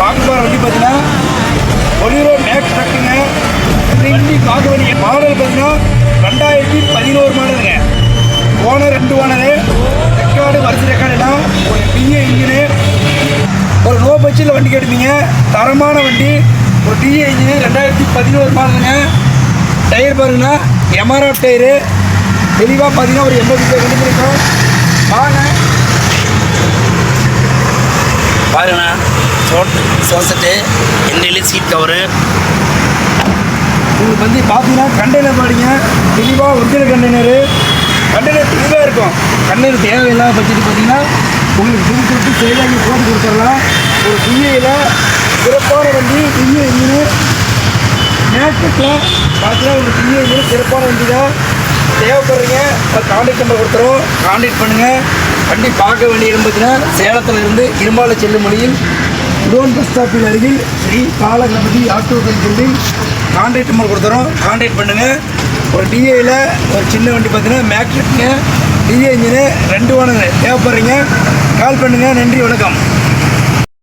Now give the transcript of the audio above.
பார்க்க போகிற வண்டி பார்த்தீங்கன்னா பொலிரோ மேக்ஸ் ட்ரக்குங்க. வண்டி பார்க்க வேண்டிய மாடல் பார்த்தீங்கன்னா 2011 மாடலுங்க. ஓனர் 2 ஓனரு, ரெக்கார்டு வருஷ ரெக்கார்டு எல்லாம் ஒரு டிஏ இன்ஜினு. ஒரு லோ பட்ஜெட்டில் வண்டி கேட்டுப்பீங்க, தரமான வண்டி. ஒரு டிஏ இன்ஜினு 2011 மாடலுங்க. டயர் பாருங்கன்னா எம்ஆர்எஃப் டயரு. தெளிவாக பார்த்தீங்கன்னா ஒரு 80 வண்டி இருக்கும். வாங்க பாருங்கண்ணா, சோசட்டு எண்ணில் சீட் கவரு. உங்களுக்கு வந்து பார்த்தீங்கன்னா கண்டெய்னர் பாடிங்க, தெளிவாக ஒரிஜினல் கண்டெய்னரு. கண்டெய்னர் தெளிவாக இருக்கும். கண்டெய்னர் தேவையில்லாத பட்ஜெட்டு பார்த்தீங்கன்னா உங்களுக்கு துணி கொடுத்து செயலாகி போட்டு கொடுத்துடலாம். ஒரு டிஏயில் சிறப்பான வண்டி, டிஏ இன்ஜினு மேக்கெட்டில் பார்த்தீங்கன்னா ஒரு டிஏ இன்ஜினு சிறப்பான வண்டி தான். தேவைப்படுறீங்க கான்டாக்ட் நம்பர் கொடுத்துறோம், கான்டாக்ட் பண்ணுங்கள். வண்டி பார்க்க வேண்டிய இடம் பார்த்தீங்கன்னா சேலத்தில் இருந்து இரும்பாலை செல்லும் வழியில் லோன் பஸ் ஸ்டாப்பில் அருகில் Sri Kalaganapathi auto building. Contact number கொடுத்துறோம், கான்டாக்ட் பண்ணுங்கள். ஒரு டிஏயில் ஒரு சின்ன வண்டி பார்த்தீங்கன்னா மேக்ட்ரிக்குங்க, டிஏ இன்ஜினு 2 ஓனரு தேவைப்படுறீங்க, கால் பண்ணுங்கள். நன்றி, வணக்கம்.